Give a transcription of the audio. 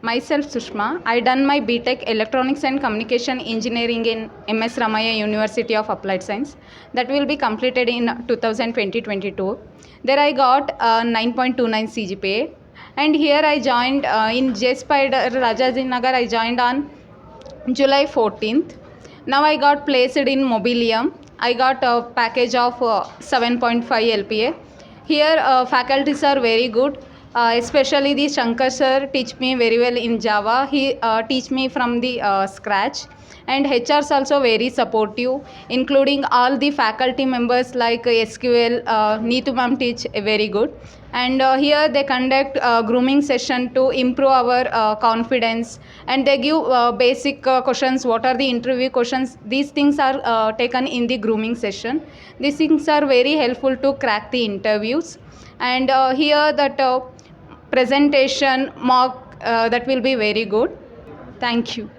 Myself Sushma. I done my BTECH Electronics and Communication Engineering in MS Ramaya University of Applied Science. That will be completed in 2020-22. There I got 9.29 CGPA. And here I joined in Jspiders Rajajinagar. I joined on July 14th. Now I got placed in Mobilium. I got a package of 7.5 LPA. Here faculties are very good. Especially the Shankar sir teach me very well in Java. He teach me from the scratch. And HRs also very supportive, including all the faculty members like SQL. Neetu ma'am teach very good. And here they conduct grooming session to improve our confidence, and they give basic questions. What are the interview questions? These things are taken in the grooming session. These things are very helpful to crack the interviews. And here that presentation mock that will be very good. Thank you.